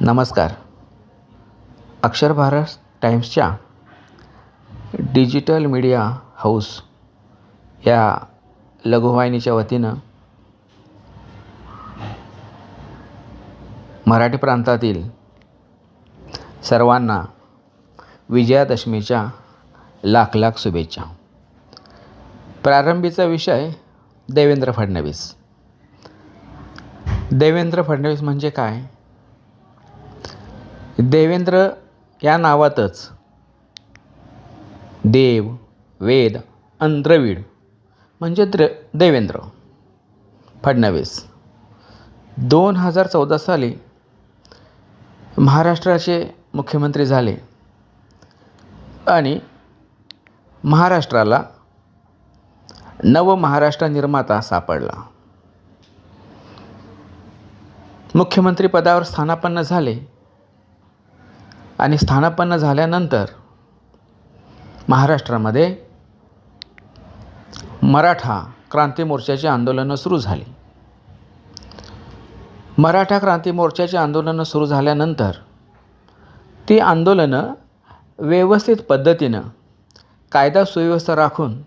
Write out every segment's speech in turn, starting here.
नमस्कार. अक्षर Bharat टाइम्सच्या digital media house या लघुवाहिनीच्या वतीनं मराठी प्रांतातील सर्वांना विजयादशमीच्या लाख लाख शुभेच्छा. प्रारंभीचा विषय देवेंद्र फडणवीस. देवेंद्र फडणवीस म्हणजे काय? देवेंद्र या नावातच देव, वेद आणि द्रविड म्हणजे देवेंद्र फडणवीस 2014 साली महाराष्ट्राचे मुख्यमंत्री झाले आणि महाराष्ट्राला नव महाराष्ट्र निर्माता सापडला. मुख्यमंत्री पदावर स्थानापन्न झाले आणि स्थानापन्न झाल्यानंतर महाराष्ट्रामध्ये मराठा क्रांती मोर्चाचे आंदोलनं सुरू झाली. मराठा क्रांती मोर्चाचे आंदोलनं सुरू झाल्यानंतर ती आंदोलनं व्यवस्थित पद्धतीनं कायदा सुव्यवस्था राखून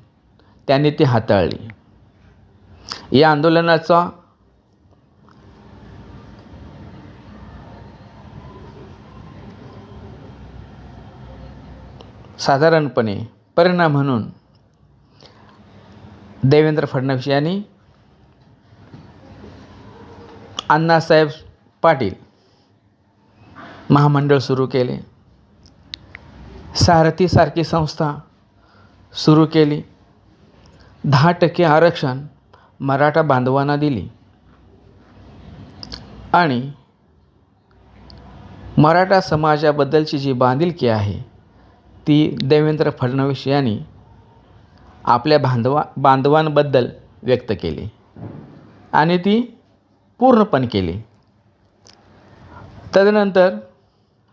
त्यांनी ती हाताळली. या आंदोलनाचा साधारणपणे परिणाम म्हणून देवेंद्र फडणवीस यांनी अण्णासाहेब पाटील महामंडळ सुरू केले. सारथीसारखी संस्था सुरू केली. 10% आरक्षण मराठा बांधवांना दिली आणि मराठा समाजाबद्दलची जी बांधिलकी आहे ती देवेंद्र फडणवीस यांनी आपल्या बांधवांबद्दल व्यक्त केली आणि ती पूर्णपणे केली. तदनंतर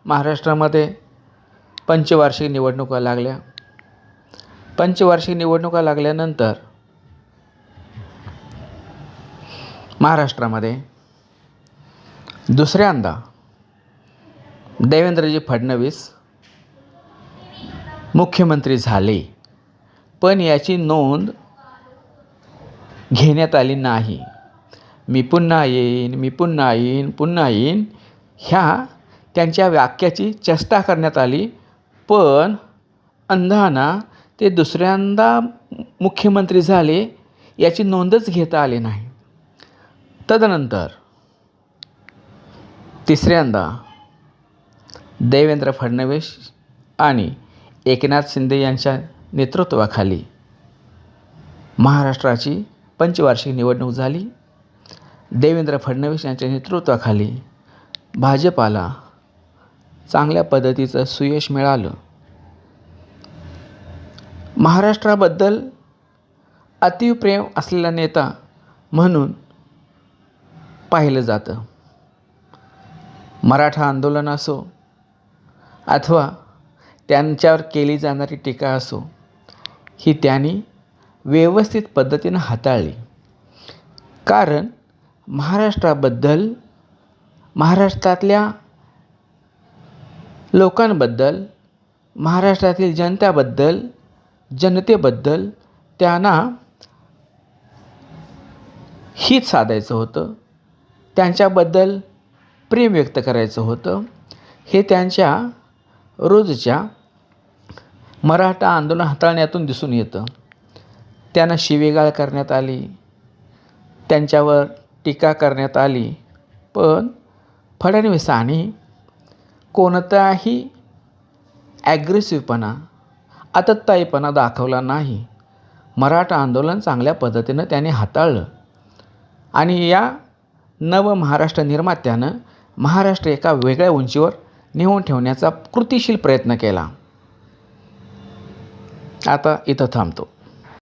महाराष्ट्रामध्ये पंचवार्षिक निवडणुका लागल्या. पंचवार्षिक निवडणुका लागल्यानंतर महाराष्ट्रामध्ये दुसऱ्यांदा देवेंद्रजी फडणवीस मुख्यमंत्री झाले, पण याची नोंद घेण्यात आली नाही. मी पुन्हा येईन, पुन्हा येईन ह्या त्यांच्या वाक्याची चेष्टा करण्यात आली, पण अंधाना ते दुसऱ्यांदा मुख्यमंत्री झाले याची नोंदच घेता आली नाही. तदनंतर तिसऱ्यांदा देवेंद्र फडणवीस आणि एकनाथ शिंदे यांच्या नेतृत्वाखाली महाराष्ट्राची पंचवार्षिक निवडणूक झाली. देवेंद्र फडणवीस यांच्या नेतृत्वाखाली भाजपाला चांगल्या पद्धतीचं सुयश मिळालं. महाराष्ट्राबद्दल अतिप्रेम असलेला नेता म्हणून पाहिलं जातं. मराठा आंदोलन असो अथवा त्यांच्यावर केली जाणारी टीका असो, ही त्यांनी व्यवस्थित पद्धतीनं हाताळली. कारण महाराष्ट्राबद्दल, महाराष्ट्रातल्या लोकांबद्दल, महाराष्ट्रातील जनतेबद्दल त्यांना हित साधायचं होतं, त्यांच्याबद्दल प्रेम व्यक्त करायचं होतं. हे त्यांच्या रोजच्या मराठा आंदोलन हाताळण्यातून दिसून येतं. त्यांना शिवीगाळ करण्यात आली, त्यांच्यावर टीका करण्यात आली, पण फडणवीसांनी कोणताही ॲग्रेसिव्हपणा, आततायीपणा दाखवला नाही. मराठा आंदोलन चांगल्या पद्धतीनं त्यांनी हाताळलं आणि या नव महाराष्ट्र निर्मात्यानं महाराष्ट्र एका वेगळ्या उंचीवर नेऊन ठेवण्याचा कृतिशील प्रयत्न केला. आता इथं थांबतो.